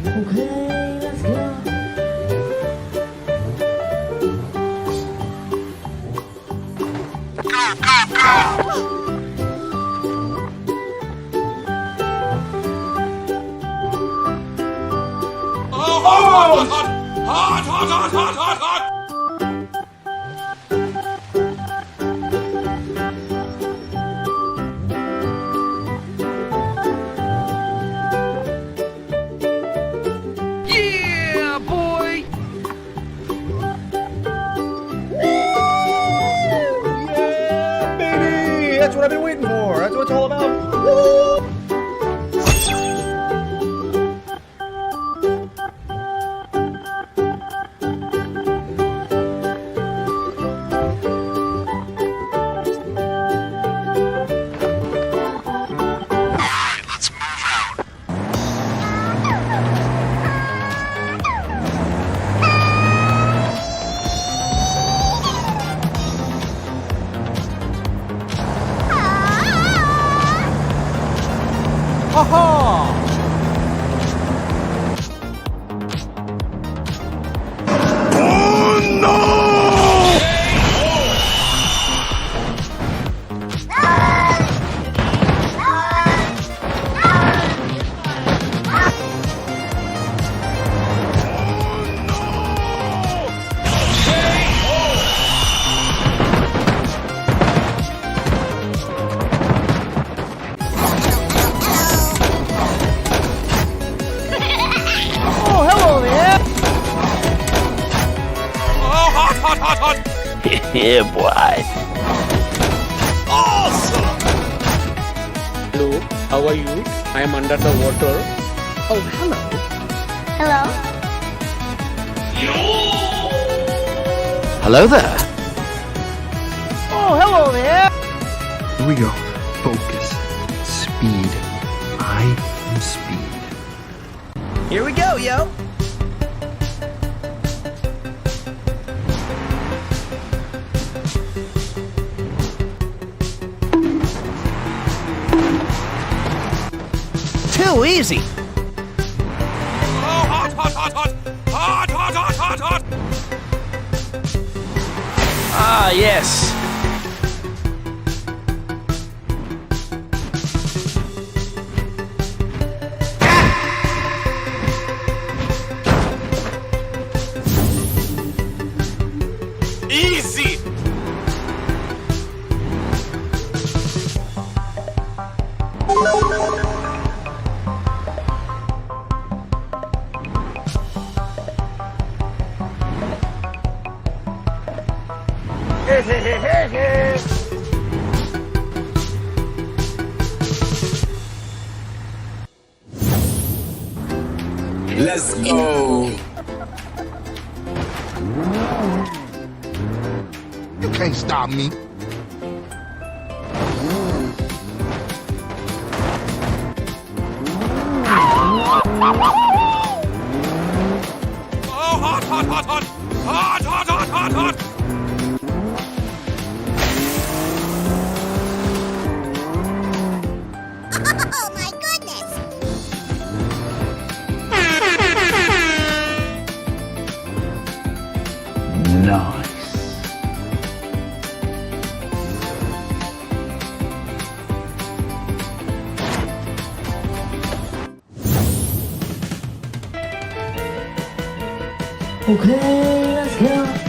Okay, let's go. Yeah, boy! Yeah, baby! That's what I've been waiting for. That's what it's all about. Woo! Aha! Oh, hello there! Oh, hot! Yeah, boy. Awesome! Hello, how are you? I am under the water. Oh, hello. Hello. Hello there. Oh, hello there! Here we go. Focus. Speed. I am speed. Here we go, yo! Too easy. Oh, hot! Ah, yes. Easy! Let's go. You can't stop me. Oh, hot! Oh my goodness. Nice. Okay, let's go.